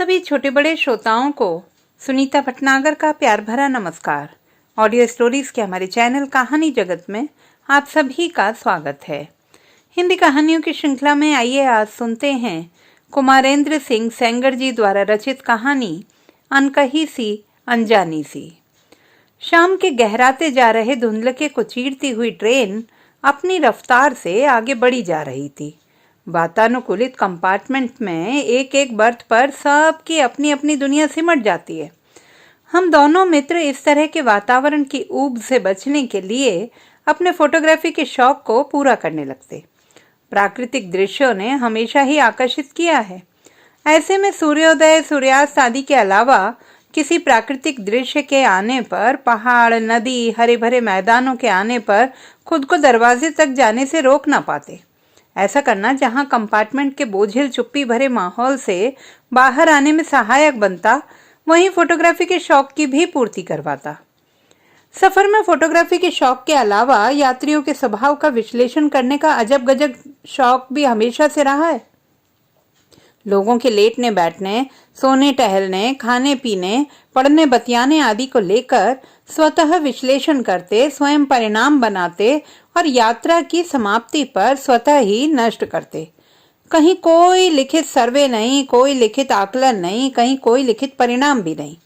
सभी छोटे बड़े श्रोताओं को सुनीता भटनागर का प्यार भरा नमस्कार। ऑडियो स्टोरीज के हमारे चैनल कहानी जगत में आप सभी का स्वागत है। हिंदी कहानियों की श्रृंखला में आइए आज सुनते हैं कुमारेंद्र सिंह सेंगर जी द्वारा रचित कहानी अनकही सी अनजानी सी। शाम के गहराते जा रहे धुंधलके को चीरती हुई ट्रेन अपनी रफ्तार से आगे बढ़ी जा रही थी। वातानुकूलित कंपार्टमेंट में एक एक बर्थ पर सबकी अपनी अपनी दुनिया सिमट जाती है। हम दोनों मित्र इस तरह के वातावरण की ऊब से बचने के लिए अपने फोटोग्राफी के शौक को पूरा करने लगते। प्राकृतिक दृश्यों ने हमेशा ही आकर्षित किया है। ऐसे में सूर्योदय सूर्यास्त आदि के अलावा किसी प्राकृतिक दृश्य के आने पर, पहाड़, नदी, हरे भरे मैदानों के आने पर खुद को दरवाजे तक जाने से रोक ना पाते। ऐसा करना जहां कंपार्टमेंट के बोझिल चुप्पी भरे माहौल से बाहर आने में सहायक बनता, वहीं फोटोग्राफी के शौक की भी पूर्ति करवाता। सफर में फोटोग्राफी के शौक के अलावा यात्रियों के स्वभाव का विश्लेषण करने का अजब गजब शौक भी हमेशा से रहा है। लोगों के लेटने बैठने, सोने टहलने, खाने पीने, पढ़ने बतियाने आदि को लेकर स्वतः विश्लेषण करते, स्वयं परिणाम बनाते और यात्रा की समाप्ति पर स्वतः ही नष्ट करते। कहीं कोई लिखित सर्वे नहीं, कोई लिखित आकलन नहीं, कहीं कोई लिखित परिणाम भी नहीं।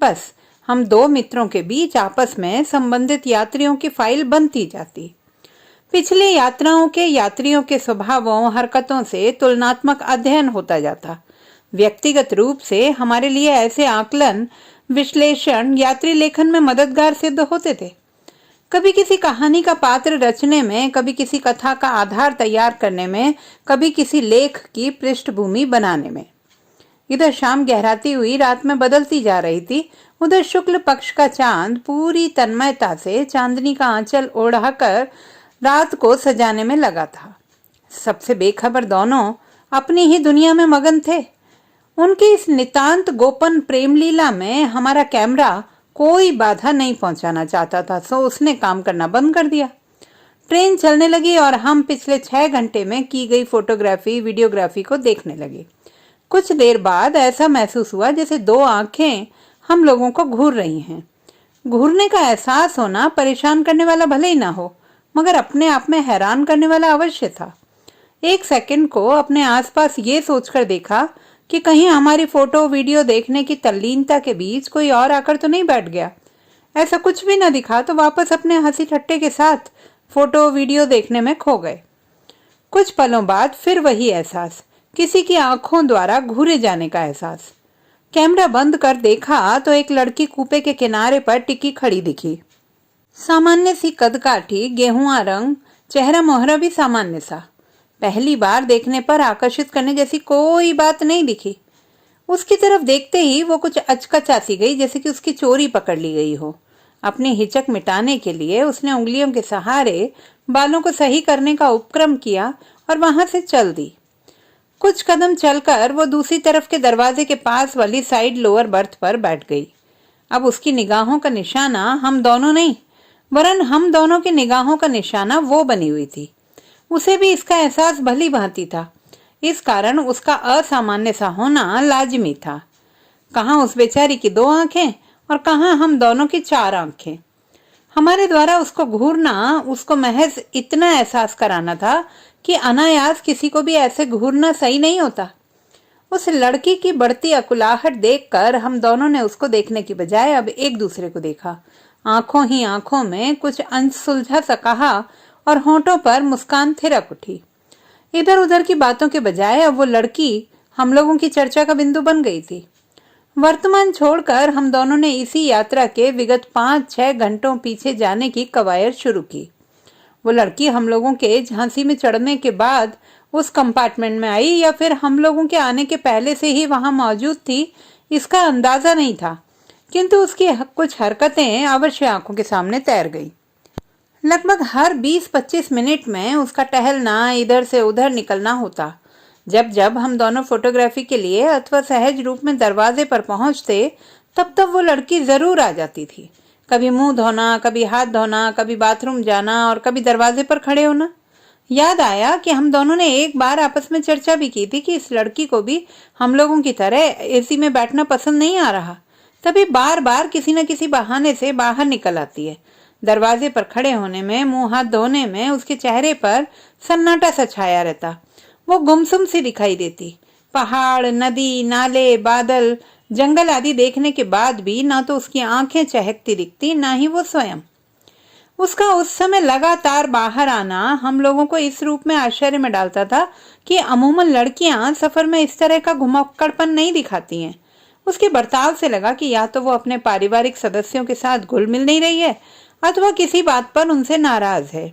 बस हम दो मित्रों के बीच आपस में संबंधित यात्रियों की फाइल बनती जाती। पिछले यात्राओं के यात्रियों के स्वभावों, हरकतों से तुलनात्मक अध्ययन होता जाता। व्यक्तिगत रूप से हमारे लिए ऐसे आकलन, विश्लेषण यात्री लेखन में मददगार सिद्ध होते थे। कभी किसी कहानी का पात्र रचने में, कभी किसी कथा का आधार तैयार करने में, कभी किसी लेख की पृष्ठभूमि बनाने में। इधर शाम गहराती हुई रात में बदलती जा रही थी, उधर शुक्ल पक्ष का चांद पूरी तन्मयता से चांदनी का आंचल ओढ़ाकर रात को सजाने में लगा था। सबसे बेखबर दोनों अपनी ही दुनिया में मगन थे। उनकी इस नितांत गोपन प्रेमलीला में हमारा कैमरा कोई बाधा नहीं पहुंचाना चाहता था, सो उसने काम करना बंद कर दिया। ट्रेन चलने लगी और हम पिछले 6 घंटे में की गई फोटोग्राफी, वीडियोग्राफी को देखने लगे। कुछ देर बाद ऐसा महसूस हुआ जैसे दो आंखें हम लोगों को घूर रही हैं। घूरने का एहसास होना परेशान करने वाला भले ही ना हो, मगर अपने आप में हैरान करने वाला अवश्य था। एक सेकंड को अपने आसपास ये सोचकर देखा कि कहीं हमारी फोटो वीडियो देखने की तल्लीनता के बीच कोई और आकर तो नहीं बैठ गया। ऐसा कुछ भी न दिखा तो वापस अपने हंसी ठट्टे के साथ फोटो वीडियो देखने में खो गए। कुछ पलों बाद फिर वही एहसास, किसी की आंखों द्वारा घूरे जाने का एहसास। कैमरा बंद कर देखा तो एक लड़की कूपे के किनारे पर टिकी खड़ी दिखी। सामान्य सी कदकाठी, गेहुआ रंग, चेहरा मोहरा भी सामान्य सा। पहली बार देखने पर आकर्षित करने जैसी कोई बात नहीं दिखी। उसकी तरफ देखते ही वो कुछ अचकचासी गई, जैसे कि उसकी चोरी पकड़ ली गई हो। अपनी हिचक मिटाने के लिए उसने उंगलियों के सहारे बालों को सही करने का उपक्रम किया और वहां से चल दी। कुछ कदम चलकर वो दूसरी तरफ के दरवाजे के पास वाली साइड लोअर बर्थ पर बैठ गई। अब उसकी निगाहों का निशाना हम दोनों नहीं, वरन हम दोनों की निगाहों का निशाना वो बनी हुई थी। उसे भी इसका एहसास भली भांति था। इस कारण उसका असामान्य सा होना लाजिमी था। कहाँ उस बेचारी की 2 आंखें और कहाँ हम दोनों की 4 आंखें। हमारे द्वारा उसको घूरना उसको महज इतना एहसास कराना था कि अनायास किसी को भी ऐसे घूरना सही नहीं होता। उस लड़की की बढ़ती अकुलाहट देखकर हम दोनों ने उसको देखने की बजाय अब एक दूसरे को देखा। आंखों ही आंखों में कुछ अनसुलझा सा कहा और होंठों पर मुस्कान थिरक उठी। इधर उधर की बातों के बजाय अब वो लड़की हम लोगों की चर्चा का बिंदु बन गई थी। वर्तमान छोड़कर हम दोनों ने इसी यात्रा के विगत 5-6 घंटों पीछे जाने की कवायद शुरू की। वो लड़की हम लोगों के झांसी में चढ़ने के बाद उस कंपार्टमेंट में आई या फिर हम लोगों के आने के पहले से ही वहां मौजूद थी, इसका अंदाजा नहीं था, किंतु उसकी कुछ हरकतें अवश्य आंखों के सामने तैर गई। लगभग हर 20-25 मिनट में उसका टहलना, इधर से उधर निकलना होता। जब जब हम दोनों फोटोग्राफी के लिए अथवा सहज रूप में दरवाजे पर पहुंचते, तब तब वो लड़की जरूर आ जाती थी। कभी मुंह धोना, कभी हाथ धोना, कभी बाथरूम जाना और कभी दरवाजे पर खड़े होना। याद आया कि हम दोनों ने एक बार आपस में चर्चा भी की थी कि इस लड़की को भी हम लोगों की तरह एसी में बैठना पसंद नहीं आ रहा। तभी बार बार किसी न किसी बहाने से बाहर निकल आती है। दरवाजे पर खड़े होने में, मुंह हाथ धोने में उसके चेहरे पर सन्नाटा सा छाया रहता। वो गुमसुम सी दिखाई देती। पहाड़, नदी, नाले, बादल, जंगल आदि देखने के बाद भी ना तो उसकी आंखें चहकती दिखती, ना ही वो स्वयं। उसका उस समय लगातार बाहर आना हम लोगों को इस रूप में आश्चर्य में डालता था कि अमूमन लड़कियां सफर में इस तरह का घुमक्कड़पन नहीं दिखाती हैं। उसके बर्ताव से लगा कि या तो वो अपने पारिवारिक सदस्यों के साथ घुल मिल नहीं रही है अथवा किसी बात पर उनसे नाराज है।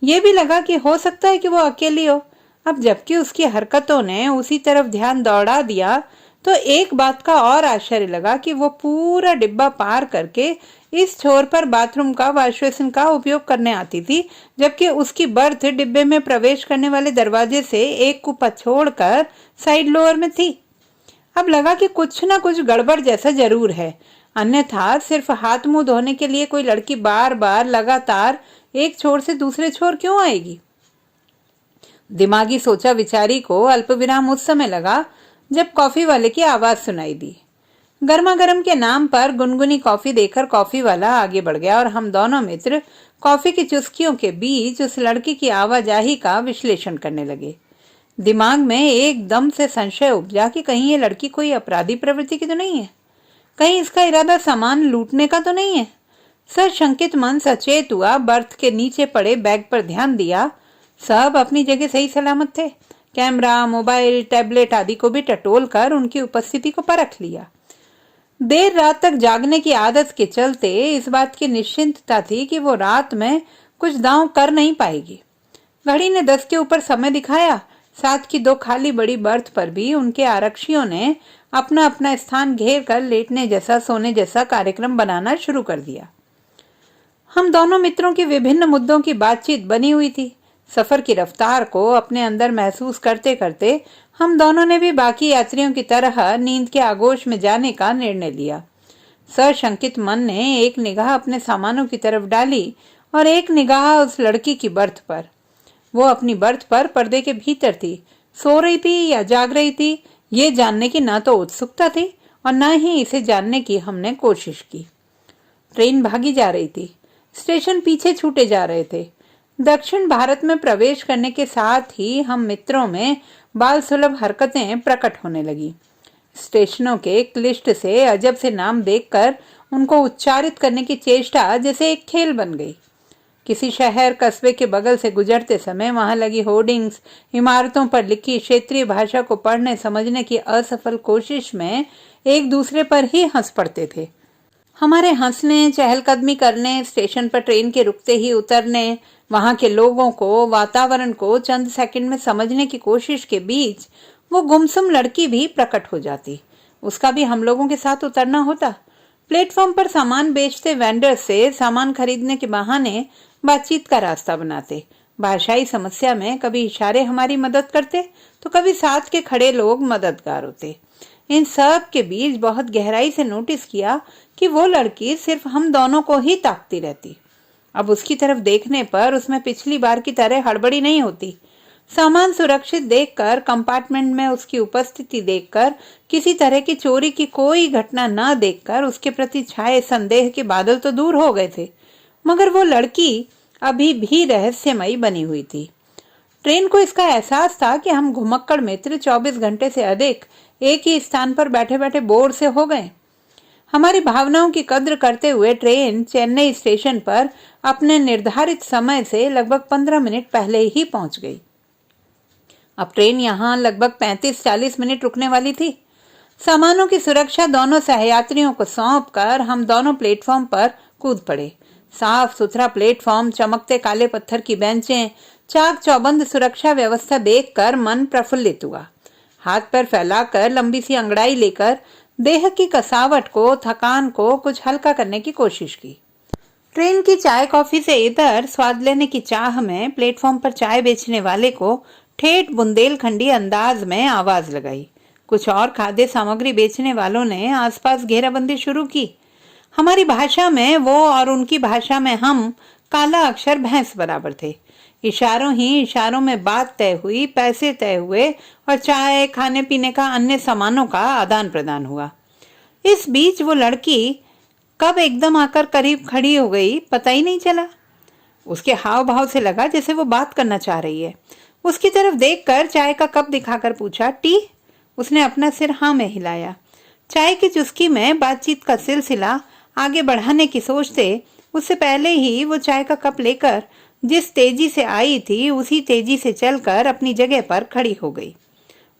ये भी लगा कि हो सकता है कि वो अकेली हो। अब जबकि उसकी हरकतों ने उसी तरफ ध्यान दौड़ा दिया तो एक बात का और आश्चर्य लगा कि वो पूरा डिब्बा पार करके इस छोर पर बाथरूम का वॉश बेसिन का उपयोग करने आती थी, जबकि उसकी बर्थ डिब्बे में प्रवेश करने वाले दरवाजे से एक कुप्पा छोड़कर साइड लोअर में थी। अब लगा कि कुछ ना कुछ गड़बड़ जैसा जरूर है, अन्यथा सिर्फ हाथ मुंह धोने के लिए कोई लड़की बार बार लगातार एक छोर से दूसरे छोर क्यों आएगी। दिमागी सोचा विचारी को अल्पविराम उस समय लगा जब कॉफी वाले की आवाज सुनाई दी। गर्मा गर्म के नाम पर गुनगुनी कॉफी देकर कॉफी वाला आगे बढ़ गया और हम दोनों मित्र कॉफी की चुस्कियों के बीच उस लड़की की आवाजाही का विश्लेषण करने लगे। दिमाग में एकदम से संशय उपजा कि कहीं ये लड़की कोई अपराधी प्रवृत्ति की तो नहीं है, कहीं इसका इरादा सामान लूटने का तो नहीं है। सशंकित मन सचेत हुआ, बर्थ के नीचे पड़े बैग पर ध्यान दिया। सब अपनी जगह सही सलामत थे। कैमरा, मोबाइल, टैबलेट आदि को भी टटोल कर उनकी उपस्थिति को परख लिया। देर रात तक जागने की आदत के चलते इस बात की निश्चिंतता थी कि वो रात में कुछ दांव कर नहीं पाएगी। घड़ी ने 10 के ऊपर समय दिखाया। साथ की 2 खाली बड़ी बर्थ पर भी उनके आरक्षियों ने अपना अपना स्थान घेर कर लेटने जैसा, सोने जैसा कार्यक्रम बनाना शुरू कर दिया। हम दोनों मित्रों की विभिन्न मुद्दों की बातचीत बनी हुई थी। सफर की रफ्तार को अपने अंदर महसूस करते करते हम दोनों ने भी बाकी यात्रियों की तरह नींद के आगोश में जाने का निर्णय लिया। सशंकित मन ने एक निगाह अपने सामानों की तरफ डाली और एक निगाह उस लड़की की बर्थ पर। वो अपनी बर्थ पर पर्दे के भीतर थी। सो रही थी या जाग रही थी, ये जानने की न तो उत्सुकता थी और न ही इसे जानने की हमने कोशिश की। ट्रेन भागी जा रही थी। स्टेशन पीछे छूटे जा रहे थे। दक्षिण भारत में प्रवेश करने के साथ ही हम मित्रों में बाल सुलभ हरकतें प्रकट होने लगी। स्टेशनों के क्लिष्ट से अजब से नाम देखकर उनको उच्चारित करने की चेष्टा जैसे एक खेल बन गई। किसी शहर कस्बे के बगल से गुजरते समय वहां लगी होर्डिंग्स, इमारतों पर लिखी क्षेत्रीय भाषा को पढ़ने समझने की असफल कोशिश में एक दूसरे पर ही हंस पड़ते थे। हमारे हंसने, चहलकदमी करने, स्टेशन पर ट्रेन के रुकते ही उतरने, वहां के लोगों को, वातावरण को चंद सेकंड में समझने की कोशिश के बीच वो गुमसुम लड़की भी प्रकट हो जाती। उसका भी हम लोगों के साथ उतरना होता। प्लेटफॉर्म पर सामान बेचते वेंडर से सामान खरीदने के बहाने बातचीत का रास्ता बनाते। भाषाई समस्या में कभी इशारे हमारी मदद करते तो कभी साथ के खड़े लोग मददगार होते। इन सब के बीच बहुत गहराई से नोटिस किया कि वो लड़की सिर्फ हम दोनों को ही ताकती रहती। अब उसकी तरफ देखने पर उसमें पिछली बार की तरह हड़बड़ी नहीं होती। सामान सुरक्षित देखकर, कंपार्टमेंट में उसकी उपस्थिति देखकर, किसी तरह की चोरी की कोई घटना न देखकर उसके प्रति छाए संदेह के बादल तो दूर हो गए थे, मगर वो लड़की अभी भी रहस्यमयी बनी हुई थी। ट्रेन को इसका एहसास था कि हम घुमक्कड़ मित्र 24 घंटे से अधिक एक ही स्थान पर बैठे बैठे बोर से हो गए। हमारी भावनाओं की कद्र करते हुए ट्रेन चेन्नई स्टेशन पर अपने निर्धारित समय से लगभग 15 मिनट पहले ही पहुंच गई। अब ट्रेन यहाँ लगभग 35-40 मिनट रुकने वाली थी। सामानों की सुरक्षा दोनों सहयात्रियों को सौंपकर हम दोनों प्लेटफॉर्म पर कूद पड़े। साफ सुथरा प्लेटफॉर्म, चमकते काले पत्थर की बेंचें, चाक चौबंद सुरक्षा व्यवस्था देखकर मन प्रफुल्लित हुआ। हाथ पैर फैलाकर, लंबी सी अंगड़ाई लेकर देह की कसावट को, थकान को कुछ हल्का करने की कोशिश की। ट्रेन की चाय कॉफी से इधर स्वाद लेने की चाह में प्लेटफॉर्म पर चाय बेचने वाले को ठेठ बुंदेलखंडी अंदाज में आवाज लगाई। कुछ और खाद्य सामग्री बेचने वालों ने आसपास घेराबंदी शुरू की। हमारी भाषा में वो और उनकी भाषा में हम काला अक्षर भैंस बराबर थे। इशारों ही इशारों में बात तय हुई, पैसे तय हुए और चाय, खाने पीने का अन्य सामानों का आदान प्रदान हुआ। इस बीच वो लड़की कब एकदम आकर करीब खड़ी हो गई पता ही नहीं चला। उसके हाव भाव से लगा जैसे वो बात करना चाह रही है। उसकी तरफ देखकर चाय का कप दिखाकर पूछा, टी? उसने अपना सिर हाँ में हिलाया। चाय की चुस्की में बातचीत का सिलसिला आगे बढ़ाने की सोचते उससे पहले ही वो चाय का कप लेकर जिस तेजी से आई थी उसी तेजी से चलकर अपनी जगह पर खड़ी हो गई।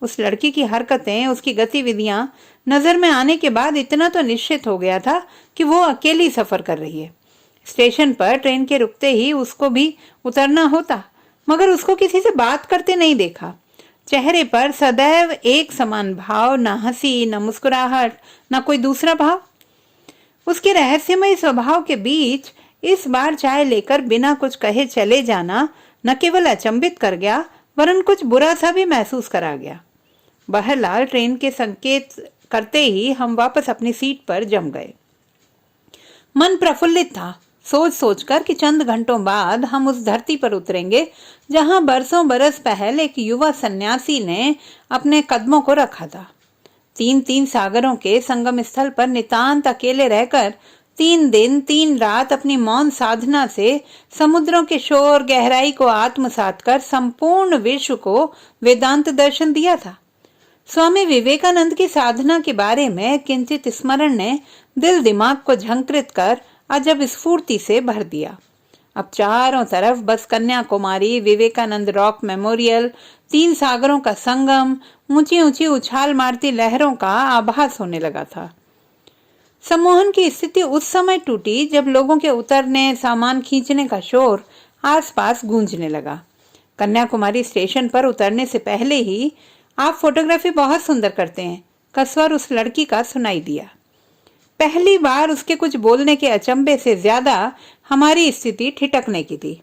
उस लड़की की हरकतें, उसकी गतिविधियां नजर में आने के बाद इतना तो निश्चित हो गया था कि वो अकेली सफर कर रही है। स्टेशन पर ट्रेन के रुकते ही उसको भी उतरना होता, मगर उसको किसी से बात करते नहीं देखा। चेहरे पर सदैव एक समान भाव, न हंसी, न मुस्कुराहट, न कोई दूसरा भाव। उसके रहस्यमय स्वभाव के बीच इस बार चाय लेकर बिना कुछ कहे चले जाना न केवल अचंभित कर गया, वरन कुछ बुरा सा भी महसूस करा गया। बहरहाल ट्रेन के संकेत करते ही हम वापस अपनी सीट पर जम गए। मन प्रफुल्लित था, सोच सोचकर कि चंद घंटों बाद हम उस धरती पर उतरेंगे जहां बरसों बरस पहले एक युवा सन्यासी ने अपने कदमों को रखा था। तीन सागरों के संगम स्थल पर नितांत अकेले रहकर 3 दिन 3 रात अपनी मौन साधना से समुद्रों के शोर गहराई को आत्मसात कर संपूर्ण विश्व को वेदांत दर्शन दिया था। स्वामी विवेकानंद की साधना के बारे में किंचित स्मरण ने दिल दिमाग को झंकृत कर अजब स्फूर्ति से भर दिया। अब चारों तरफ बस कन्याकुमारी, विवेकानंद रॉक मेमोरियल, 3 सागरों का संगम, ऊंची ऊंची उछाल मारती लहरों का आभास होने लगा था। सम्मोहन की स्थिति उस समय टूटी जब लोगों के उतरने, सामान खींचने का शोर आसपास गूंजने लगा। कन्याकुमारी स्टेशन पर उतरने से पहले ही, आप फोटोग्राफी बहुत सुंदर करते हैं, का स्वर उस लड़की का सुनाई दिया। पहली बार उसके कुछ बोलने के अचंभे से ज्यादा हमारी स्थिति ठिठकने की थी।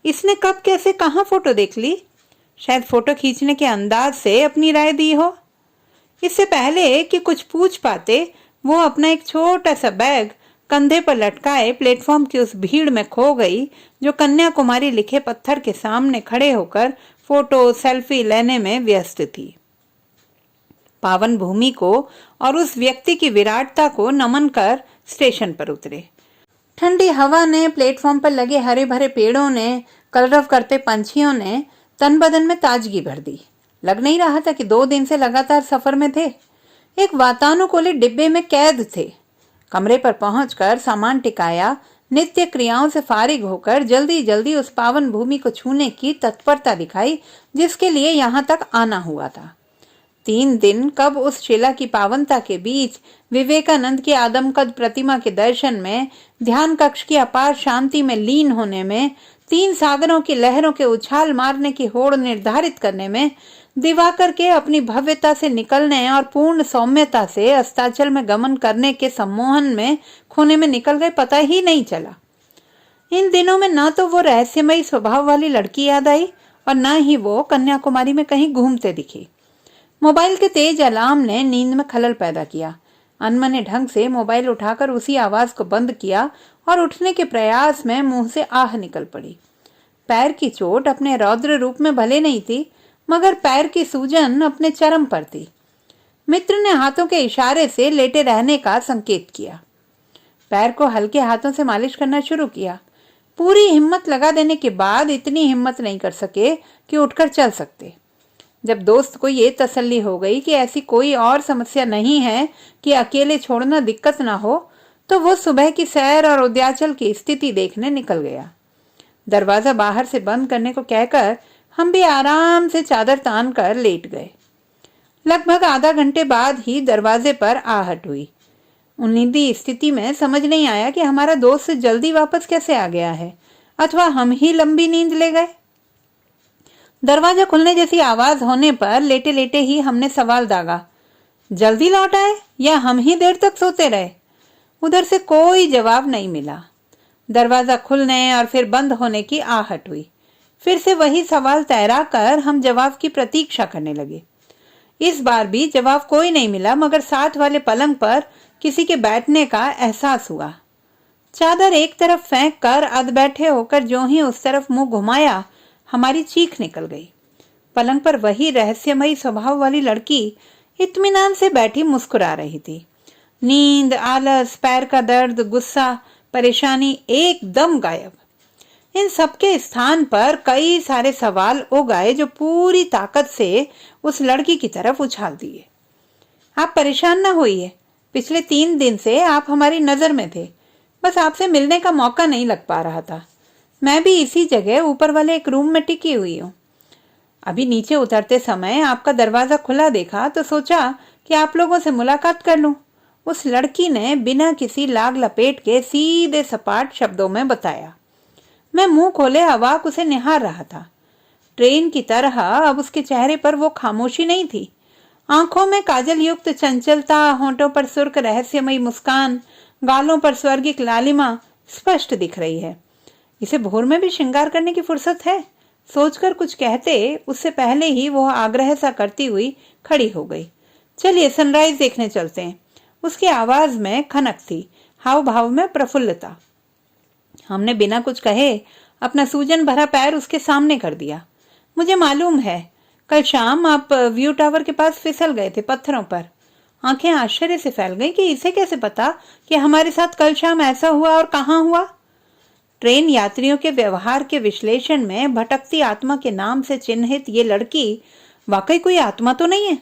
इसने कब, कैसे, कहां फोटो देख ली? शायद फोटो खींचने के अंदाज से अपनी राय दी हो। इससे पहले कि कुछ पूछ पाते, वो अपना एक छोटा सा बैग कंधे पर लटकाए प्लेटफॉर्म की उस भीड़ में खो गई जो कन्याकुमारी लिखे पत्थर के सामने खड़े होकर फोटो सेल्फी लेने में व्यस्त थी। पावन भूमि को और उस व्यक्ति की विराटता को नमन कर स्टेशन पर उतरे। ठंडी हवा ने, प्लेटफॉर्म पर लगे हरे भरे पेड़ों ने, कलरव करते पंछियों ने तन बदन में ताजगी भर दी। लग नहीं रहा था कि 2 दिन से लगातार सफर में थे, एक वातानुकूलित डिब्बे में कैद थे। कमरे पर पहुंचकर सामान टिकाया, नित्य क्रियाओं से फारिग होकर जल्दी जल्दी उस पावन भूमि को छूने की तत्परता दिखाई जिसके लिए यहाँ तक आना हुआ था। 3 दिन कब उस शिला की पावनता के बीच, विवेकानंद की आदमकद प्रतिमा के दर्शन में, ध्यान कक्ष की अपार शांति में लीन होने में, 3 सागरों की लहरों के उछाल मारने की होड़ निर्धारित करने में, दिवाकर के अपनी भव्यता से निकलने और पूर्ण सौम्यता से अस्ताचल में गमन करने के सम्मोहन में खोने में निकल गए, पता ही नहीं चला। इन दिनों में न तो वो रहस्यमयी स्वभाव वाली लड़की याद आई और न ही वो कन्याकुमारी में कहीं घूमते दिखी। मोबाइल के तेज अलार्म ने नींद में खलल पैदा किया। अनमने ढंग से मोबाइल उठाकर उसी आवाज को बंद किया और उठने के प्रयास में मुंह से आह निकल पड़ी। पैर की चोट अपने रौद्र रूप में भले नहीं थी, मगर पैर की सूजन अपने चरम पर थी। मित्र ने हाथों के इशारे से लेटे रहने का संकेत किया। पैर को हल्के हाथों से मालिश करना शुरू किया। पूरी हिम्मत लगा देने के बाद इतनी हिम्मत नहीं कर सके कि उठकर चल सकते। जब दोस्त को ये तसल्ली हो गई कि ऐसी कोई और समस्या नहीं है कि अकेले छोड़ना दिक्कत ना हो, तो वो सुबह की सैर और उद्याचल की स्थिति देखने निकल गया। दरवाजा बाहर से बंद करने को कहकर हम भी आराम से चादर तान कर लेट गए। लगभग आधा घंटे बाद ही दरवाजे पर आहट हुई। उन्नीदी स्थिति में समझ नहीं आया कि हमारा दोस्त जल्दी वापस कैसे आ गया है, अथवा हम ही लंबी नींद ले गए। दरवाजा खुलने जैसी आवाज होने पर लेटे लेटे ही हमने सवाल दागा, जल्दी लौट आए या हम ही देर तक सोते रहे? उधर से कोई जवाब नहीं मिला। दरवाजा खुलने और फिर बंद होने की आहट हुई। फिर से वही सवाल तैरा कर हम जवाब की प्रतीक्षा करने लगे। इस बार भी जवाब कोई नहीं मिला, मगर साथ वाले पलंग पर किसी के बैठने का एहसास हुआ। चादर एक तरफ फेंक कर अध बैठे होकर जो ही उस तरफ मुंह घुमाया, हमारी चीख निकल गई। पलंग पर वही रहस्यमयी स्वभाव वाली लड़की इत्मीनान से बैठी मुस्कुरा रही थी। नींद, आलस, पैर का दर्द, गुस्सा, परेशानी एकदम गायब। इन सबके स्थान पर कई सारे सवाल उग आए जो पूरी ताकत से उस लड़की की तरफ उछाल दिए। आप परेशान ना होइए, पिछले 3 दिन से आप हमारी नजर में थे, बस आपसे मिलने का मौका नहीं लग पा रहा था। मैं भी इसी जगह ऊपर वाले एक रूम में टिकी हुई हूँ। अभी नीचे उतरते समय आपका दरवाजा खुला देखा तो सोचा कि आप लोगों से मुलाकात कर लूं। उस लड़की ने बिना किसी लाग लपेट के सीधे सपाट शब्दों में बताया। मैं मुंह खोले अवाक उसे निहार रहा था। ट्रेन की तरह अब उसके चेहरे पर वो खामोशी नहीं थी। आंखों में काजल युक्त चंचलता, होंठों पर सुर्ख रहस्यमयी मुस्कान, गालों पर स्वर्गिक लालिमा स्पष्ट दिख रही है। इसे भोर में भी श्रृंगार करने की फुर्सत है, सोचकर कुछ कहते उससे पहले ही वो आग्रह सा करती हुई खड़ी हो गई। चलिए सनराइज देखने चलते हैं। उसकी आवाज में खनक थी, हाव भाव में प्रफुल्लता। हमने बिना कुछ कहे अपना सूजन भरा पैर उसके सामने कर दिया। मुझे मालूम है, कल शाम आप व्यू टावर के पास फिसल गए थे पत्थरों पर। आंखें आश्चर्य से फैल गईं कि इसे कैसे पता कि हमारे साथ कल शाम ऐसा हुआ और कहाँ हुआ। ट्रेन यात्रियों के व्यवहार के विश्लेषण में भटकती आत्मा के नाम से चिन्हित ये लड़की वाकई कोई आत्मा तो नहीं है।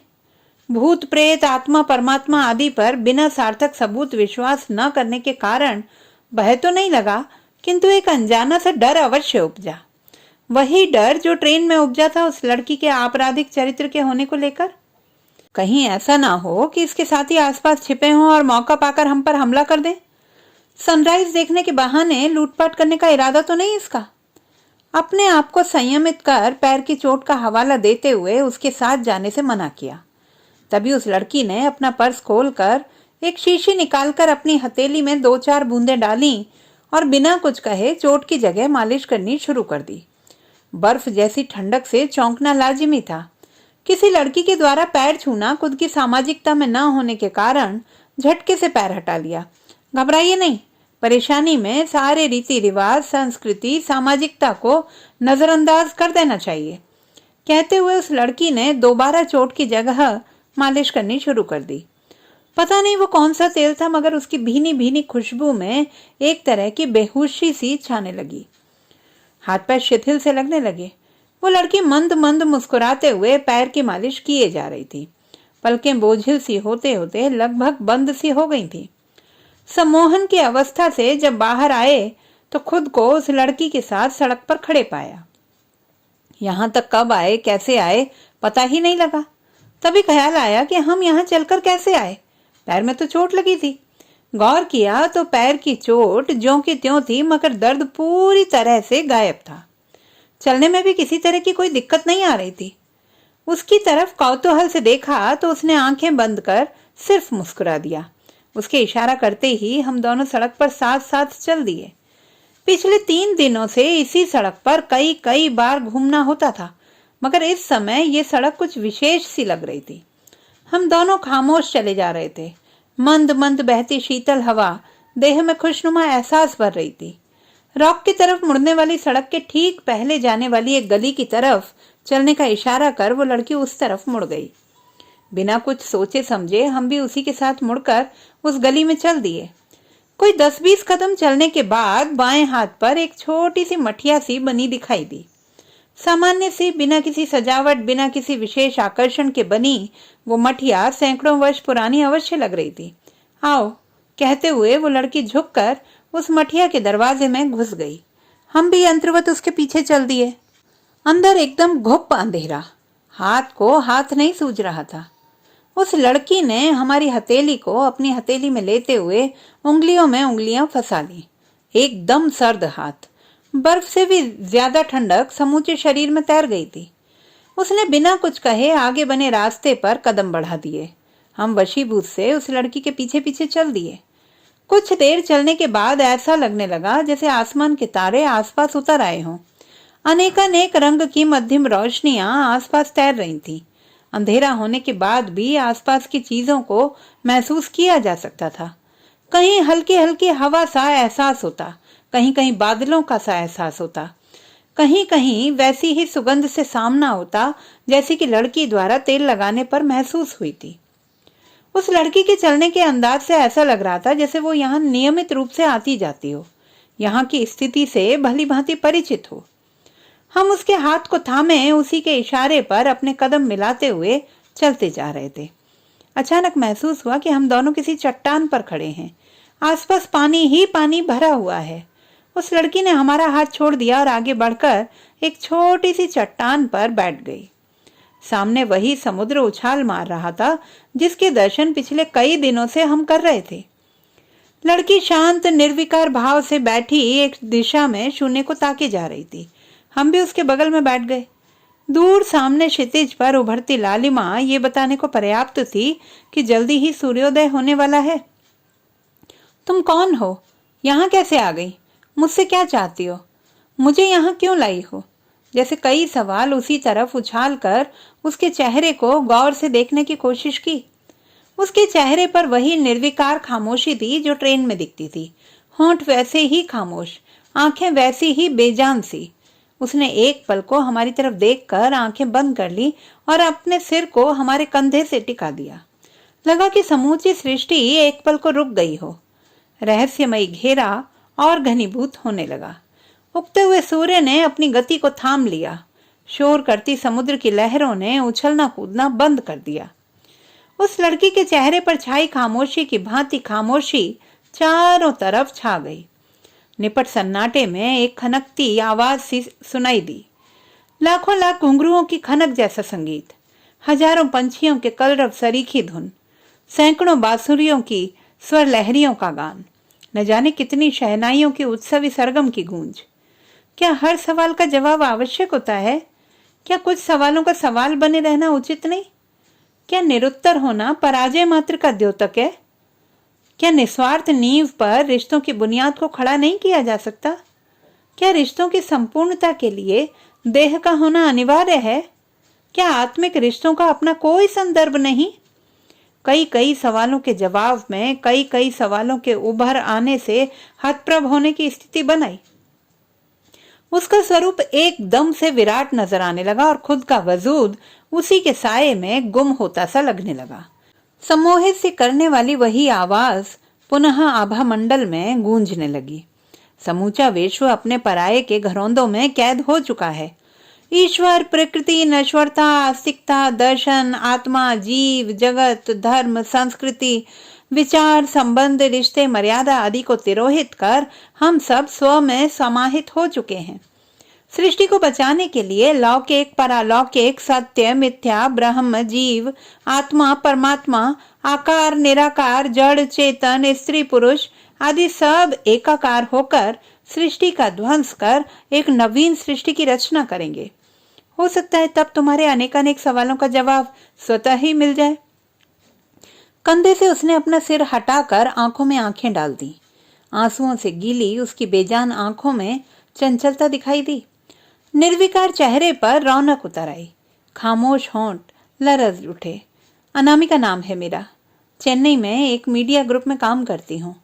भूत प्रेत, आत्मा, परमात्मा आदि पर बिना सार्थक सबूत विश्वास न करने के कारण भय तो नहीं लगा, किंतु एक अनजाना सा डर अवश्य उपजा। वही डर जो ट्रेन में उपजा था उस लड़की के आपराधिक चरित्र के होने को लेकर। कहीं ऐसा ना हो कि इसके साथी आसपास छिपे हों और मौका पाकर हम पर हमला कर दें। सनराइज देखने के बहाने लूटपाट करने का इरादा तो नहीं इसका। अपने आप को संयमित कर पैर की चोट का हवाला देते हुए उसके साथ जाने से मना किया। तभी उस लड़की ने अपना पर्स खोलकर एक शीशी निकालकर अपनी हथेली में 2-4 बूंदें डाली और बिना कुछ कहे चोट की जगह मालिश करनी शुरू कर दी। बर्फ जैसी ठंडक से चौंकना लाजिमी था। किसी लड़की के द्वारा पैर छूना खुद की सामाजिकता में न होने के कारण झटके से पैर हटा लिया। घबराइए नहीं, परेशानी में सारे रीति रिवाज, संस्कृति, सामाजिकता को नजरअंदाज कर देना चाहिए। कहते हुए उस लड़की ने दोबारा चोट की जगह मालिश करनी शुरू कर दी। पता नहीं वो कौन सा तेल था, मगर उसकी भीनी भीनी खुशबू में एक तरह की बेहोशी सी छाने लगी। हाथ पैर शिथिल से लगने लगे। वो लड़की मंद मंद मुस्कुराते हुए पैर की मालिश किए जा रही थी। पलकें बोझिल सी होते होते लगभग बंद सी हो गई थी। सम्मोहन की अवस्था से जब बाहर आए तो खुद को उस लड़की के साथ सड़क पर खड़े पाया। यहाँ तक कब आए, कैसे आए, पता ही नहीं लगा। तभी ख्याल आया कि हम यहाँ चलकर कैसे आए। पैर में तो चोट लगी थी। गौर किया तो पैर की चोट ज्यों की त्यों थी, मगर दर्द पूरी तरह से गायब था। चलने में भी किसी तरह की कोई दिक्कत नहीं आ रही थी। उसकी तरफ कौतूहल से देखा तो उसने आंखें बंद कर सिर्फ मुस्कुरा दिया। उसके इशारा करते ही हम दोनों सड़क पर साथ साथ चल दिए। पिछले 3 दिनों से इसी सड़क पर कई बार घूमना होता था, मगर इस समय ये सड़क कुछ विशेष सी लग रही थी। हम दोनों खामोश चले जा रहे थे। मंद मंद बहती शीतल हवा देह में खुशनुमा एहसास भर रही थी। रॉक की तरफ मुड़ने वाली सड़क के ठीक पहले जाने वाली एक गली की तरफ चलने का इशारा कर वो लड़की उस तरफ मुड़ गई। बिना कुछ सोचे समझे हम भी उसी के साथ मुड़कर उस गली में चल दिए। कोई 10-20 कदम चलने के बाद बाएं हाथ पर एक छोटी सी मठिया सी बनी दिखाई दी। सामान्य सी, बिना किसी सजावट, बिना किसी विशेष आकर्षण के बनी वो मठिया सैकड़ों वर्ष पुरानी अवश्य लग रही थी। आओ, कहते हुए वो लड़की झुककर उस मठिया के दरवाजे में घुस गई। हम भी यंत्रवत उसके पीछे चल दिए। अंदर एकदम घुप अंधेरा, हाथ को हाथ नहीं सूझ रहा था। उस लड़की ने हमारी हथेली को अपनी हथेली में लेते हुए उंगलियों में उंगलियां फंसा ली। एकदम सर्द हाथ, बर्फ से भी ज्यादा ठंडक समूचे शरीर में तैर गई थी। उसने बिना कुछ कहे आगे बने रास्ते पर कदम बढ़ा दिए। हम वशीभूत से उस लड़की के पीछे पीछे चल दिए। कुछ देर चलने के बाद ऐसा लगने लगा जैसे आसमान के तारे आसपास उतर आए हों। अनेकानेक रंग की मध्यम रोशनियां आसपास तैर रही थीं। अंधेरा होने के बाद भी आसपास की चीजों को महसूस किया जा सकता था। कहीं हल्की हल्की हवा सा एहसास होता, कहीं कहीं बादलों का सा एहसास होता, कहीं कहीं वैसी ही सुगंध से सामना होता जैसे कि लड़की द्वारा तेल लगाने पर महसूस हुई थी। उस लड़की के चलने के अंदाज से ऐसा लग रहा था जैसे वो यहाँ नियमित रूप से आती जाती हो, यहाँ की स्थिति से भली भांति परिचित हो। हम उसके हाथ को थामे उसी के इशारे पर अपने कदम मिलाते हुए चलते जा रहे थे। अचानक महसूस हुआ कि हम दोनों किसी चट्टान पर खड़े हैं। आसपास पानी ही पानी भरा हुआ है। उस लड़की ने हमारा हाथ छोड़ दिया और आगे बढ़कर एक छोटी सी चट्टान पर बैठ गई। सामने वही समुद्र उछाल मार रहा था जिसके दर्शन पिछले कई दिनों से हम कर रहे थे। लड़की शांत निर्विकार भाव से बैठी एक दिशा में शून्य को ताके जा रही थी। हम भी उसके बगल में बैठ गए। दूर सामने क्षितिज पर उभरती लालिमा ये बताने को पर्याप्त थी कि जल्दी ही सूर्योदय होने वाला है। तुम कौन हो? यहाँ कैसे आ गई? मुझसे क्या चाहती हो? मुझे यहाँ क्यों लाई हो? जैसे कई सवाल उसी तरफ उछाल कर उसके चेहरे को गौर से देखने की कोशिश की। उसके चेहरे पर वही निर्विकार खामोशी थी जो ट्रेन में दिखती थी। होंठ वैसे ही खामोश, आंखें वैसी ही बेजान सी। उसने एक पल को हमारी तरफ देखकर आंखें बंद कर ली और अपने सिर को हमारे कंधे से टिका दिया। लगा कि समूची सृष्टि एक पल को रुक गई हो। रहस्यमयी घेरा और घनीभूत होने लगा। उगते हुए सूर्य ने अपनी गति को थाम लिया। शोर करती समुद्र की लहरों ने उछलना कूदना बंद कर दिया। उस लड़की के चेहरे पर छाई खामोशी की भांति खामोशी चारों तरफ छा गई। निपट सन्नाटे में एक खनकती आवाज सी सुनाई दी। लाखों लाख घुंघरुओं की खनक जैसा संगीत, हजारों पंछियों के कलरव सरीखी धुन, सैकड़ों बांसुरियों की स्वर लहरियों का गान, न जाने कितनी शहनाइयों की उत्सवी सरगम की गूंज। क्या हर सवाल का जवाब आवश्यक होता है? क्या कुछ सवालों का सवाल बने रहना उचित नहीं? क्या निरुत्तर होना पराजय मात्र का द्योतक है? क्या निस्वार्थ नींव पर रिश्तों की बुनियाद को खड़ा नहीं किया जा सकता? क्या रिश्तों की संपूर्णता के लिए देह का होना अनिवार्य है? क्या आत्मिक रिश्तों का अपना कोई संदर्भ नहीं? कई कई सवालों के जवाब में कई कई सवालों के उभर आने से हतप्रभ होने की स्थिति बनाई। उसका स्वरूप एकदम से विराट नजर आने लगा और खुद का वजूद उसी के साये में गुम होता सा लगने लगा। सम्मोहित सी करने वाली वही आवाज पुनः आभा मंडल में गूंजने लगी। समूचा विश्व अपने पराये के घरौंदों में कैद हो चुका है। ईश्वर, प्रकृति, नश्वरता, आस्तिकता, दर्शन, आत्मा, जीव, जगत, धर्म, संस्कृति, विचार, संबंध, रिश्ते, मर्यादा आदि को तिरोहित कर हम सब स्व में समाहित हो चुके हैं। सृष्टि को बचाने के लिए लौकिक, परालौकिक, सत्य, मिथ्या, ब्रह्म, जीव, आत्मा, परमात्मा, आकार, निराकार, जड़, चेतन, स्त्री, पुरुष आदि सब एकाकार होकर सृष्टि का ध्वंस कर एक नवीन सृष्टि की रचना करेंगे। हो सकता है तब तुम्हारे अनेकानेक सवालों का जवाब स्वतः ही मिल जाए। कंधे से उसने अपना सिर हटाकर आंखों में आंखें डाल दी। आंसुओं से गीली उसकी बेजान आंखों में चंचलता दिखाई दी। निर्विकार चेहरे पर रौनक उतर आई। खामोश होंठ लरज उठे। अनामिका नाम है मेरा। चेन्नई में एक मीडिया ग्रुप में काम करती हूँ,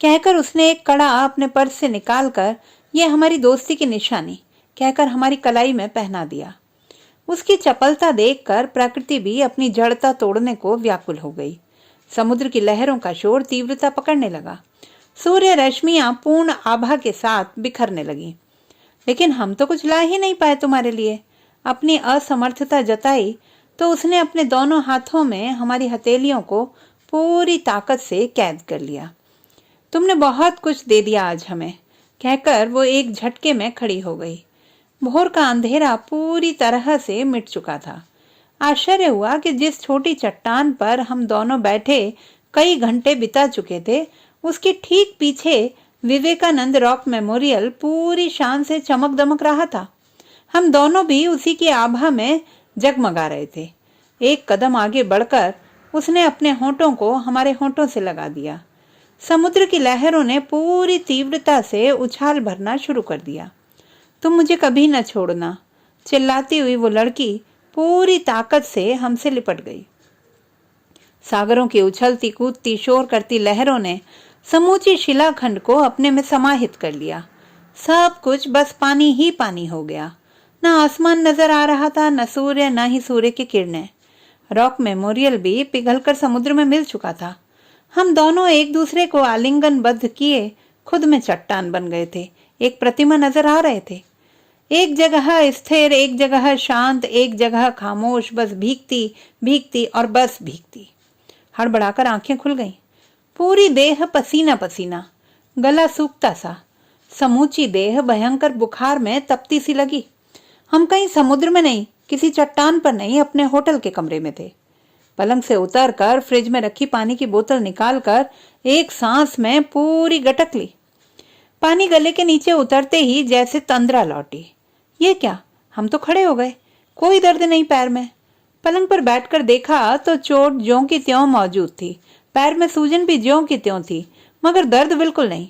कहकर उसने एक कड़ा अपने पर्स से निकालकर यह हमारी दोस्ती की निशानी कहकर हमारी कलाई में पहना दिया। उसकी चपलता देखकर प्रकृति भी अपनी जड़ता तोड़ने को व्याकुल हो गई। समुद्र की लहरों का शोर तीव्रता पकड़ने लगा। सूर्य रश्मियां पूर्ण आभा के साथ बिखरने लगी। लेकिन हम तो कुछ ला ही नहीं पाए तुम्हारे लिए। अपनी असमर्थता जताई तो उसने अपने दोनों हाथों में हमारी हथेलियों को पूरी ताकत से कैद कर लिया। तुमने बहुत कुछ दे दिया आज हमें, कहकर वो एक झटके में खड़ी हो गई। भोर का अंधेरा पूरी तरह से मिट चुका था। आश्चर्य हुआ कि जिस छोटी चट्टान पर हम दोनों बैठे कई घंटे बिता चुके थे, उसके ठीक पीछे विवेकानंद रॉक मेमोरियल पूरी शान से चमक दमक रहा था। हम दोनों भी उसी की आभा में जगमगा रहे थे। एक कदम आगे बढ़कर उसने अपने होंठों को हमारे होंठों से लगा दिया। समुद्र की लहरों ने पूरी तीव्रता से उछाल भरना शुरू कर दिया। तुम मुझे कभी न छोड़ना, चिल्लाती हुई वो लड़की पूरी ताकत से हमसे लिपट गई। सागरों की उछलती कूदती शोर करती लहरों ने समूची शिलाखंड को अपने में समाहित कर लिया। सब कुछ बस पानी ही पानी हो गया। न आसमान नजर आ रहा था, न सूर्य, न ही सूर्य की किरणें। रॉक मेमोरियल भी पिघलकर समुद्र में मिल चुका था। हम दोनों एक दूसरे को आलिंगनबद्ध किए खुद में चट्टान बन गए थे, एक प्रतिमा नजर आ रहे थे। एक जगह स्थिर, एक जगह शांत, एक जगह खामोश, बस भीगती भीगती और बस भीगती। हड़बड़ाकर आंखें खुल गईं। पूरी देह पसीना पसीना, गला सूखता सा, समूची देह भयंकर बुखार में तपती सी लगी। हम कहीं समुद्र में नहीं, किसी चट्टान पर नहीं, अपने होटल के कमरे में थे। पलंग से उतरकर फ्रिज में रखी पानी की बोतल निकालकर एक सांस में पूरी गटक ली। पानी गले के नीचे उतरते ही जैसे तंद्रा लौटी। ये क्या, हम तो खड़े हो गए, कोई दर्द नहीं पैर में। पलंग पर बैठकर देखा तो चोट ज्यों की त्यों मौजूद थी, पैर में सूजन भी ज्यों की त्यों थी, मगर दर्द बिल्कुल नहीं।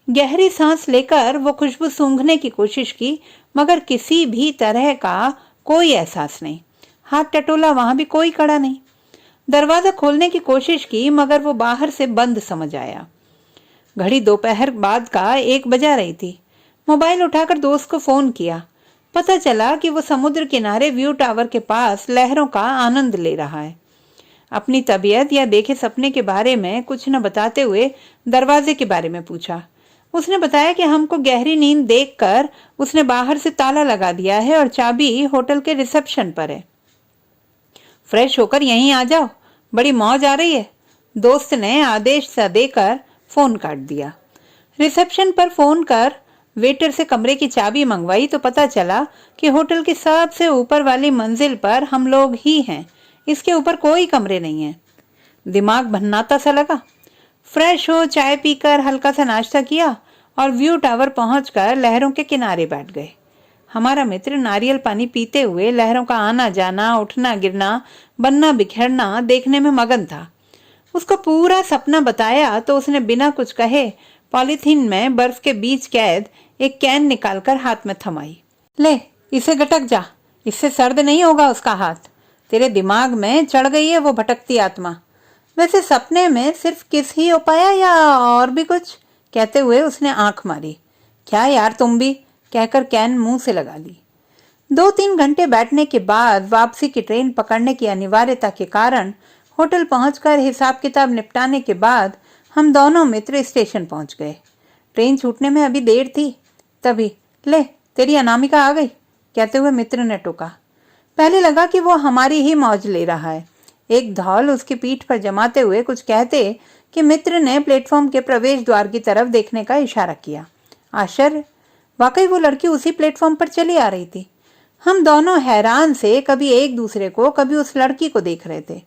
गहरी सांस लेकर वो खुशबू सूंघने की कोशिश की, मगर किसी भी तरह का कोई एहसास नहीं। हाथ टटोला, वहां भी कोई कड़ा नहीं। दरवाजा खोलने की कोशिश की, मगर वो बाहर से बंद समझ आया। घड़ी दोपहर बाद का 1 बजा रही थी। मोबाइल उठाकर दोस्त को फोन किया। पता चला कि वो समुद्र किनारे व्यू टावर के पास लहरों का आनंद ले रहा है। अपनी तबीयत या देखे सपने के बारे में कुछ न बताते हुए दरवाजे के बारे में पूछा। उसने बताया कि हमको गहरी नींद देखकर उसने बाहर से ताला लगा दिया है और चाबी होटल के रिसेप्शन पर है। फ्रेश होकर यहीं आ जाओ, बड़ी मौज आ रही है। दोस्त ने आदेश सा देकर फोन काट दिया। रिसेप्शन पर फोन कर वेटर से कमरे की चाबी मंगवाई तो पता चला कि होटल की सबसे ऊपर वाली मंजिल पर हम लोग ही हैं, इसके ऊपर कोई कमरे नहीं है। दिमाग भन्नाता सा लगा। फ्रेश हो चाय पीकर हल्का सा नाश्ता किया और व्यू टावर पहुंचकर लहरों के किनारे बैठ गए। हमारा मित्र नारियल पानी पीते हुए लहरों का आना जाना, उठना गिरना, बनना बिखरना देखने में मगन था। उसको पूरा सपना बताया तो उसने बिना कुछ कहे पॉलीथीन में बर्फ के बीच कैद एक कैन निकालकर हाथ में थमाई। ले, इसे गटक जा, इससे सर्द नहीं होगा उसका हाथ। तेरे दिमाग में चढ़ गई है वो भटकती आत्मा। वैसे सपने में सिर्फ किस ही हो पाया या और भी कुछ? कहते हुए उसने आंख मारी। क्या यार तुम भी, कहकर कैन मुंह से लगा ली। 2-3 घंटे बैठने के बाद वापसी की ट्रेन पकड़ने की अनिवार्यता के कारण होटल पहुंचकर हिसाब किताब निपटाने के बाद हम दोनों मित्र स्टेशन पहुंच गए। ट्रेन छूटने में अभी देर थी, तभी ले तेरी अनामिका आ गई, कहते हुए मित्र ने टोका। पहले लगा कि वो हमारी ही मौज ले रहा है। एक धौल उसकी पीठ पर जमाते हुए कुछ कहते कि मित्र ने प्लेटफॉर्म के प्रवेश द्वार की तरफ देखने का इशारा किया। आश्चर्य, वाकई वो लड़की उसी प्लेटफॉर्म पर चली आ रही थी। हम दोनों हैरान से कभी एक दूसरे को कभी उस लड़की को देख रहे थे।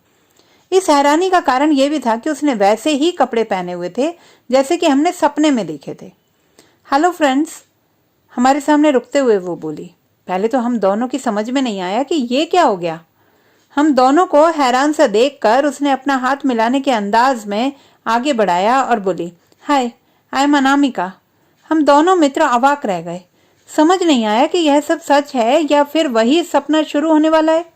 इस हैरानी का कारण यह भी था कि उसने वैसे ही कपड़े पहने हुए थे जैसे कि हमने सपने में देखे थे। हेलो फ्रेंड्स, हमारे सामने रुकते हुए वो बोली। पहले तो हम दोनों की समझ में नहीं आया कि ये क्या हो गया। हम दोनों को हैरान सा देखकर उसने अपना हाथ मिलाने के अंदाज में आगे बढ़ाया और बोली, हाय, आई एम अनामिका। हम दोनों मित्र अवाक रह गए। समझ नहीं आया कि यह सब सच है या फिर वही सपना शुरू होने वाला है।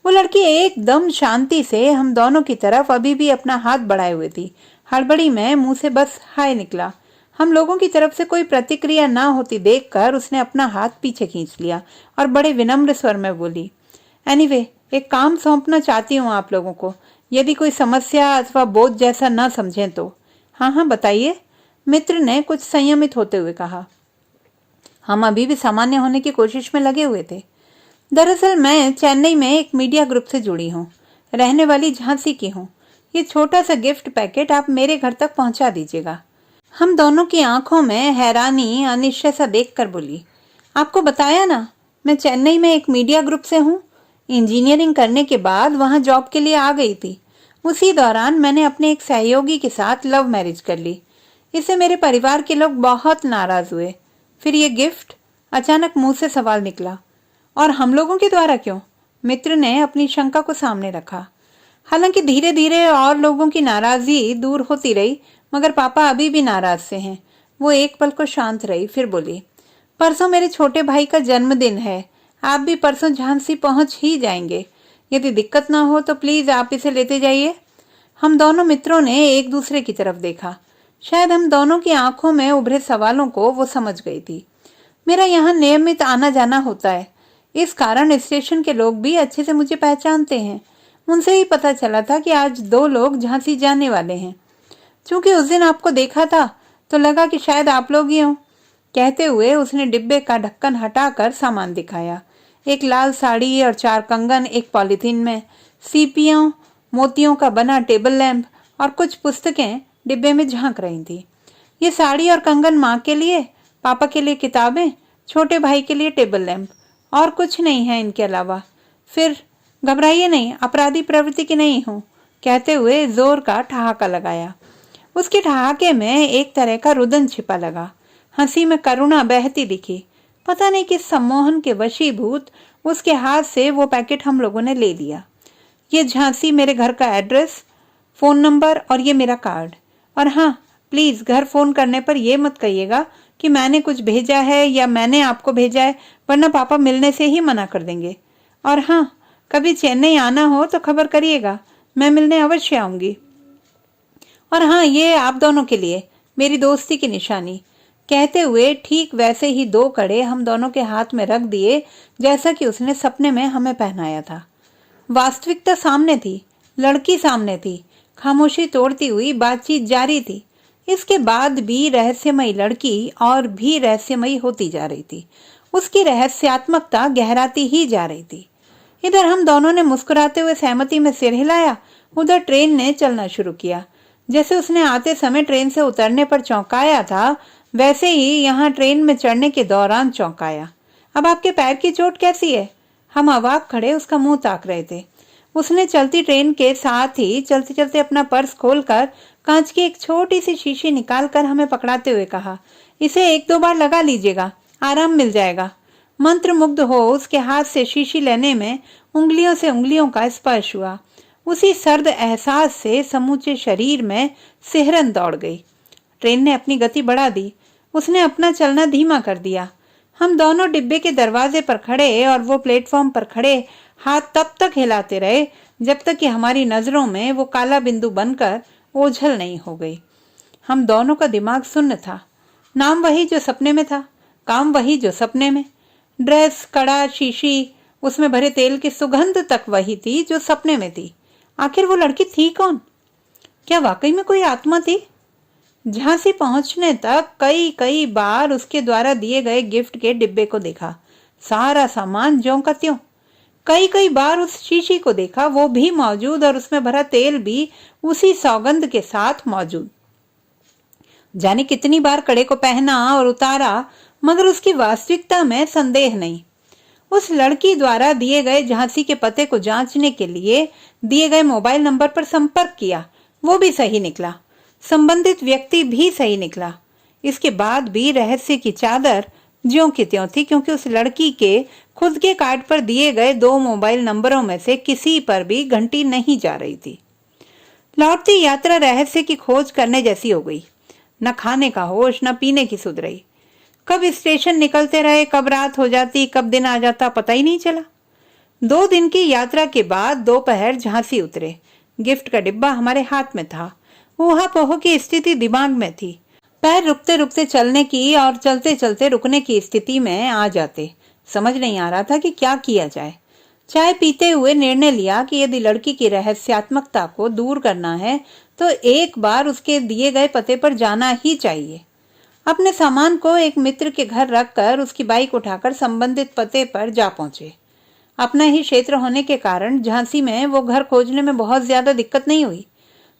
वो लड़की एकदम शांति से हम दोनों की तरफ अभी भी अपना हाथ बढ़ाए हुए थी। हड़बड़ी में मुंह से बस हाय निकला। हम लोगों की तरफ से कोई प्रतिक्रिया ना होती देखकर उसने अपना हाथ पीछे खींच लिया और बड़े विनम्र स्वर में बोली, एनीवे, एक काम सौंपना चाहती हूँ आप लोगों को, यदि कोई समस्या अथवा बोझ जैसा ना समझें तो। हाँ हाँ बताइए, मित्र ने कुछ संयमित होते हुए कहा। हम अभी भी सामान्य होने की कोशिश में लगे हुए थे। दरअसल मैं चेन्नई में एक मीडिया ग्रुप से जुड़ी हूँ, रहने वाली झांसी की हूँ। ये छोटा सा गिफ्ट पैकेट आप मेरे घर तक पहुँचा दीजिएगा। हम दोनों की आंखों में हैरानी अनिश्चय सा देखकर बोली, आपको बताया ना, मैं चेन्नई में एक मीडिया ग्रुप से हूँ। इंजीनियरिंग करने के बाद वहाँ जॉब के लिए आ गई थी। उसी दौरान मैंने अपने एक सहयोगी के साथ लव मैरिज कर ली। इससे मेरे परिवार के लोग बहुत नाराज हुए। फिर ये गिफ्ट, अचानक मुंह से सवाल निकला। और हम लोगों के द्वारा क्यों? मित्र ने अपनी शंका को सामने रखा। हालांकि धीरे धीरे और लोगों की नाराजगी दूर होती रही, मगर पापा अभी भी नाराज से हैं। वो एक पल को शांत रही, फिर बोली, परसों मेरे छोटे भाई का जन्मदिन है। आप भी परसों झांसी पहुंच ही जाएंगे। यदि दिक्कत ना हो तो प्लीज आप इसे लेते जाइए। हम दोनों मित्रों ने एक दूसरे की तरफ देखा। शायद हम दोनों की आंखों में उभरे सवालों को वो समझ गई थी। मेरा यहाँ नियमित आना जाना होता है, इस कारण स्टेशन के लोग भी अच्छे से मुझे पहचानते हैं। उनसे ही पता चला था कि आज 2 लोग झांसी जाने वाले हैं। चूंकि उस दिन आपको देखा था तो लगा कि शायद आप लोग ही हों। कहते हुए उसने डिब्बे का ढक्कन हटाकर सामान दिखाया। एक लाल साड़ी और 4 कंगन एक पॉलीथीन में, सीपियों मोतियों का बना टेबल लैंप और कुछ पुस्तकें डिब्बे में झांक रही थी। ये साड़ी और कंगन माँ के लिए, पापा के लिए किताबें, छोटे भाई के लिए टेबल लैंप, और कुछ नहीं है इनके अलावा। फिर घबराइए नहीं, अपराधी प्रवृत्ति की नहीं हूँ, कहते हुए जोर का ठहाका लगाया। उसके ठहाके में एक तरह का रुदन छिपा लगा। हंसी में करुणा बहती दिखी। पता नहीं किस सम्मोहन के वशीभूत उसके हाथ से वो पैकेट हम लोगों ने ले लिया। ये झांसी मेरे घर का एड्रेस, फ़ोन नंबर और ये मेरा कार्ड। और हाँ, प्लीज़ घर फ़ोन करने पर यह मत कहिएगा कि मैंने कुछ भेजा है या मैंने आपको भेजा है, वरना पापा मिलने से ही मना कर देंगे। और हाँ, कभी चेन्नई आना हो तो खबर करिएगा, मैं मिलने अवश्य आऊँगी। और हाँ, ये आप दोनों के लिए, मेरी दोस्ती की निशानी। कहते हुए ठीक वैसे ही 2 कड़े हम दोनों के हाथ में रख दिए जैसा कि उसने सपने में हमें पहनाया था। वास्तविकता सामने थी, लड़की सामने थी, खामोशी तोड़ती हुई बातचीत जारी थी। इसके बाद भी रहस्यमयी लड़की और भी रहस्यमयी होती जा रही थी। उसकी रहस्यात्मकता गहराती ही जा रही थी। इधर हम दोनों ने मुस्कुराते हुए सहमति में सिर हिलाया, उधर ट्रेन ने चलना शुरू किया। जैसे उसने आते समय ट्रेन से उतरने पर चौंकाया था, वैसे ही यहाँ ट्रेन में चढ़ने के दौरान चौंकाया। अब आपके पैर की चोट कैसी है? हम अवाक खड़े उसका मुंह ताक रहे थे। उसने चलती ट्रेन के साथ ही चलते चलते अपना पर्स खोलकर कांच की एक छोटी सी शीशी निकालकर हमें पकड़ाते हुए कहा, इसे 1-2 बार लगा लीजिएगा, आराम मिल जाएगा। मंत्रमुग्ध हो उसके हाथ से शीशी लेने में उंगलियों से उंगलियों का स्पर्श हुआ। उसी सर्द एहसास से समूचे शरीर में सिहरन दौड़ गई। ट्रेन ने अपनी गति बढ़ा दी। उसने अपना चलना धीमा कर दिया। हम दोनों डिब्बे के दरवाजे पर खड़े और वो प्लेटफॉर्म पर खड़े हाथ तब तक हिलाते रहे जब तक कि हमारी नजरों में वो काला बिंदु बनकर ओझल नहीं हो गई। हम दोनों का दिमाग सुन्न था। नाम वही जो सपने में था, काम वही जो सपने में। ड्रेस, कड़ा, शीशी, उसमें भरे तेल की सुगंध तक वही थी जो सपने में थी। आखिर वो लड़की थी कौन? क्या वाकई में कोई आत्मा थी? झांसी पहुंचने तक कई बार उसके द्वारा दिए गए गिफ्ट के डिब्बे को देखा। सारा सामान ज्यों का त्यों। कई बार उस शीशी को देखा, वो भी मौजूद और उसमें भरा तेल भी उसी सौगंध के साथ मौजूद। जाने कितनी बार कड़े को पहना और उतारा, मगर उसकी वास्तविकता में संदेह नहीं। उस लड़की द्वारा दिए गए झांसी के पते को जांचने के लिए दिए गए मोबाइल नंबर पर संपर्क किया, वो भी सही निकला। संबंधित व्यक्ति भी सही निकला। इसके बाद भी रहस्य की चादर ज्यों की त्यों थी, क्योंकि उस लड़की के खुद के कार्ड पर दिए गए 2 मोबाइल नंबरों में से किसी पर भी घंटी नहीं जा रही थी। लौटती यात्रा रहस्य की खोज करने जैसी हो गई। न खाने का होश, न पीने की सुध रही। कब स्टेशन निकलते रहे, कब रात हो जाती, कब दिन आ जाता, पता ही नहीं चला। 2 दिन की यात्रा के बाद दोपहर झांसी उतरे। गिफ्ट का डिब्बा हमारे हाथ में था। ऊहा-पोह की स्थिति दिमाग में थी। पैर रुकते रुकते चलने की और चलते चलते रुकने की स्थिति में आ जाते। समझ नहीं आ रहा था कि क्या किया जाए। चाय पीते हुए निर्णय लिया कि यदि लड़की की रहस्यात्मकता को दूर करना है तो एक बार उसके दिए गए पते पर जाना ही चाहिए। अपने सामान को एक मित्र के घर रखकर उसकी बाइक उठाकर संबंधित पते पर जा पहुंचे। अपना ही क्षेत्र होने के कारण झांसी में वो घर खोजने में बहुत ज्यादा दिक्कत नहीं हुई।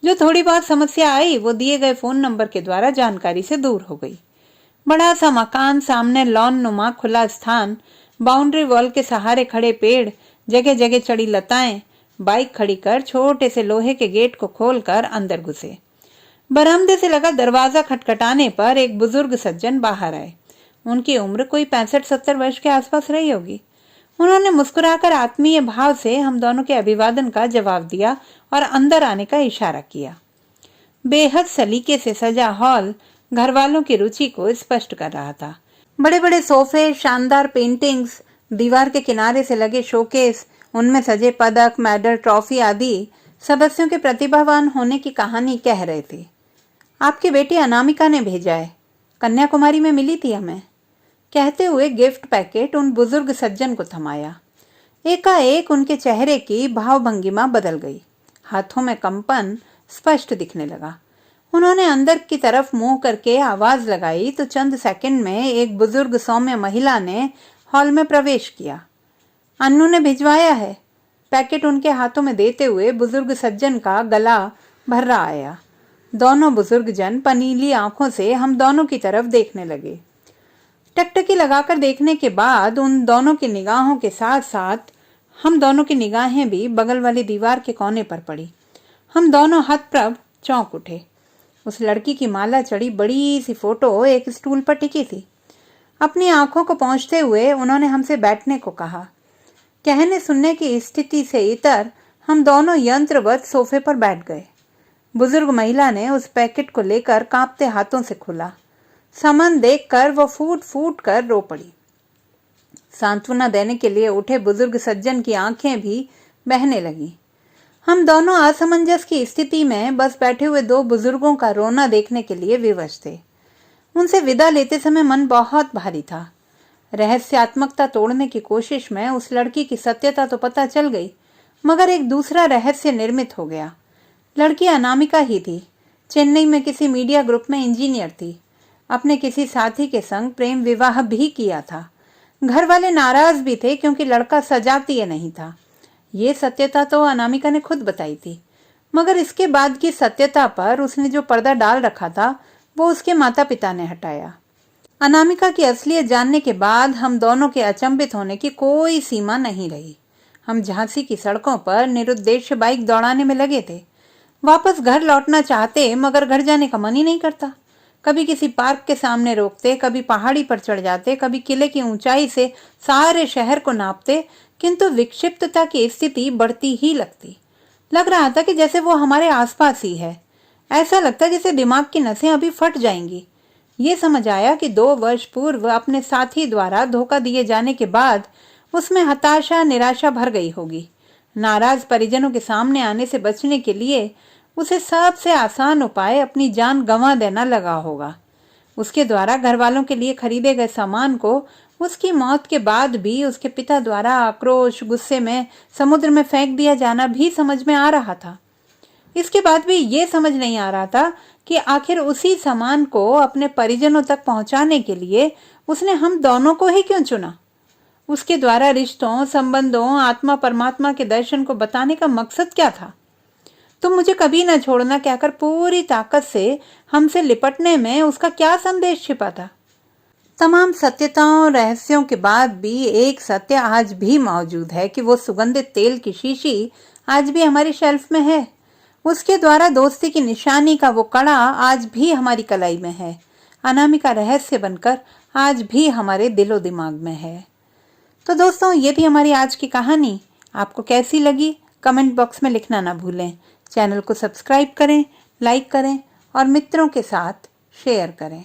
जो थोड़ी बहुत समस्या आई वो दिए गए फोन नंबर के द्वारा जानकारी से दूर हो गई। बड़ा सा मकान, सामने लॉन नुमा खुला स्थान, बाउंड्री वॉल के सहारे खड़े पेड़, जगह जगह चढ़ी लताएं। बाइक खड़ी कर छोटे से लोहे के गेट को खोलकर अंदर घुसे। बरामदे से लगा दरवाजा खटखटाने पर एक बुजुर्ग सज्जन बाहर आए। उनकी उम्र कोई 65-70 वर्ष के आसपास रही होगी। उन्होंने मुस्कुराकर आत्मीय भाव से हम दोनों के अभिवादन का जवाब दिया और अंदर आने का इशारा किया। बेहद सलीके से सजा हॉल घर वालों की रुचि को स्पष्ट कर रहा था। बड़े बड़े सोफे, शानदार पेंटिंग्स, दीवार के किनारे से लगे शोकेस, उनमें सजे पदक, मेडल, ट्रॉफी आदि सदस्यों के प्रतिभावान होने की कहानी कह रहे थे। आपकी बेटी अनामिका ने भेजा है, कन्याकुमारी में मिली थी हमें, कहते हुए गिफ्ट पैकेट उन बुजुर्ग सज्जन को थमाया। एकाएक उनके चेहरे की भावभंगिमा बदल गई, हाथों में कंपन स्पष्ट दिखने लगा। उन्होंने अंदर की तरफ मुंह करके आवाज लगाई तो चंद सेकंड में एक बुजुर्ग सौम्य महिला ने हॉल में प्रवेश किया। अन्नू ने भिजवाया है, पैकेट उनके हाथों में देते हुए बुजुर्ग सज्जन का गला भर्रा आया। दोनों बुजुर्ग जन पनीली आंखों से हम दोनों की तरफ देखने लगे। टकटकी लगाकर देखने के बाद उन दोनों की निगाहों के साथ साथ हम दोनों की निगाहें भी बगल वाली दीवार के कोने पर पड़ी। हम दोनों हतप्रभ चौंक उठे। उस लड़की की माला चढ़ी बड़ी सी फोटो एक स्टूल पर टिकी थी। अपनी आंखों को पोंछते हुए उन्होंने हमसे बैठने को कहा। कहने सुनने की स्थिति से इतर हम दोनों यंत्रवत सोफे पर बैठ गए। बुजुर्ग महिला ने उस पैकेट को लेकर कांपते हाथों से खोला। सामान देखकर वो फूट फूट कर रो पड़ी। सांत्वना देने के लिए उठे बुजुर्ग सज्जन की आंखें भी बहने लगी। हम दोनों असमंजस की स्थिति में बस बैठे हुए दो बुजुर्गों का रोना देखने के लिए विवश थे। उनसे विदा लेते समय मन बहुत भारी था। रहस्यात्मकता तोड़ने की कोशिश में उस लड़की की सत्यता तो पता चल गई, मगर एक दूसरा रहस्य निर्मित हो गया। लड़की अनामिका ही थी। चेन्नई में किसी मीडिया ग्रुप में इंजीनियर थी। अपने किसी साथी के संग प्रेम विवाह भी किया था। घर वाले नाराज भी थे क्योंकि लड़का सजातीय नहीं था। ये सत्यता तो अनामिका ने खुद बताई थी, मगर इसके बाद की सत्यता पर उसने जो पर्दा डाल रखा था वो उसके माता पिता ने हटाया। अनामिका की असलियत जानने के बाद हम दोनों के अचंभित होने की कोई सीमा नहीं रही। हम झांसी की सड़कों पर निरुद्देश्य बाइक दौड़ाने में लगे थे। वापस घर लौटना चाहते, मगर घर जाने का मन ही नहीं करता। कभी किसी पार्क के सामने रोकते, कभी पहाड़ी पर चढ़ जाते, कभी किले की ऊंचाई से सारे शहर को नापते, किंतु विक्षिप्तता की स्थिति बढ़ती ही लगती। लग रहा था कि जैसे वो हमारे आसपास ही है। ऐसा लगता जैसे दिमाग की नसें अभी फट जाएंगी। ये समझ आया कि 2 वर्ष पूर्व अपने साथी द्वारा धोखा दिए जाने के बाद उसमें हताशा निराशा भर गई होगी। नाराज परिजनों के सामने आने से बचने के लिए उसे सबसे आसान उपाय अपनी जान गंवा देना लगा होगा। उसके द्वारा घर वालों के लिए खरीदे गए सामान को उसकी मौत के बाद भी उसके पिता द्वारा आक्रोश गुस्से में समुद्र में फेंक दिया जाना भी समझ में आ रहा था। इसके बाद भी ये समझ नहीं आ रहा था कि आखिर उसी सामान को अपने परिजनों तक पहुंचाने के लिए उसने हम दोनों को ही क्यों चुना। उसके द्वारा रिश्तों, संबंधों, आत्मा परमात्मा के दर्शन को बताने का मकसद क्या था। तुम मुझे कभी न छोड़ना कहकर पूरी ताकत से हमसे लिपटने में उसका क्या संदेश छिपा था। तमाम सत्यताओं रहस्यों के बाद भी एक सत्य आज भी मौजूद है कि वो सुगंधित तेल की शीशी आज भी हमारी शेल्फ में है। उसके द्वारा दोस्ती की निशानी का वो कड़ा आज भी हमारी कलाई में है। अनामिका रहस्य बनकर आज भी हमारे दिलो दिमाग में है। तो दोस्तों, ये थी हमारी आज की कहानी। आपको कैसी लगी कमेंट बॉक्स में लिखना ना भूलें। चैनल को सब्सक्राइब करें, लाइक करें और मित्रों के साथ शेयर करें।